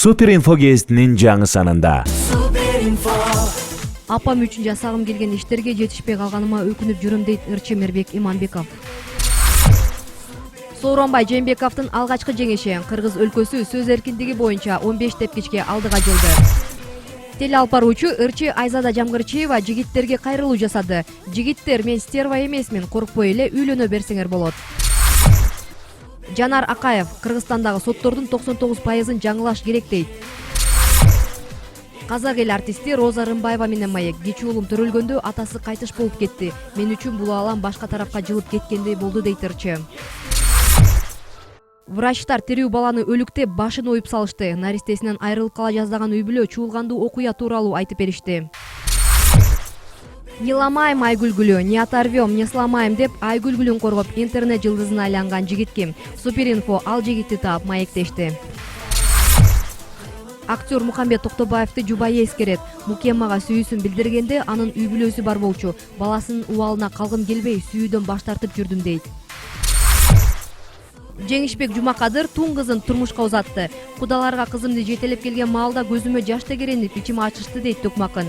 Суперинфо гезитинин жаңы санында. Апам үчүн жасагым келген иштерге жетишпей калганыма өкүнүп жүрөм дейт ырчы Мербек Иманбеков. Сооронбай Жээнбековдун алгачкы жеңиши. Кыргыз өлкөсү сөз эркиндиги боюнча 15 тепкичке алдыга жылды. Теле алпаруучу ырчы Айзада Жамгырчиева жигиттерге кайрылуу жасады. Жигиттер, мен стерва эмесмин, коркпой эле үйлөнө берсеңер болот. Жанар Акаев Кыргызстандагы соттордун 99%-ын жаңылаш керек дейт. Казак эл артисти Роза Рымбаева менен маек. Кечи уулум төрөлгөндө атасы кайтыш болуп кетти. Мен үчүн бул аалам башка тарапка жылып кеткендей болду дейт ырчы. Врачтар тирүү баланы өлүктеп башын оюп салышты. Наристесинен айрылып кала жаздаган үй бүлө чуулгандуу окуя тууралуу айтып беришти. Не ламайм айгүлгүлү, не оторвем, не сломаем деп айгүлгүлүн коргоп интернет жылдызына айланган жигит ким? Суперинфо ал жигитти таап маектешти. Актер Мухамбет Токтобаевди жубайы эскерет. Мукеммага сүйүүсүн билдиргенде анын үй бүлөсү бар болчу. Баласынын убалына калгым келбей сүйүүдөн баш тартып жүрдүм дейт. Жеңишбек Жумакадыр тун кызын турмушка узатты. Кудаларга кызымды жетелеп келген маалда көзүмө жаш тегеренип ичим ачышты дейт Токмакын.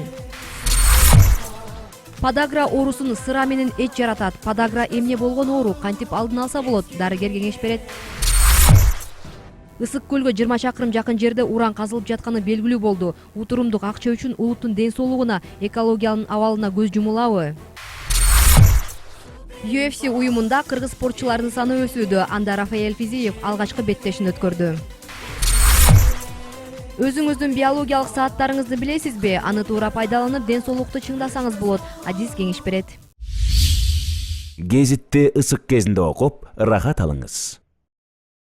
Подагра оорусун сыра менен эч жаратат. Подагра эмне болгон оору, кантип алдын алса болот? Дарыгер кеңеш берет. Ысык көлгө 20 чакырым жакын жерде уран казылып жатканы белгилүү болду. Утурумдук акча үчүн улуттун ден соолугуна, экологиянын абалына көз жумулабы? UFC уюмунда кыргыз спортчулардын саны өсүүдө. Анда Рафаэль Физиев алгачкы беттешин өткөрдү. Өзүңүздүн биологиялык сааттарыңызды билесизби? Аны туура пайдаланып, ден соолукту чыңдасаңыз болот. Адис кеңеш берет. Гезитти ысык кезинде окуп, ырахат алыңыз.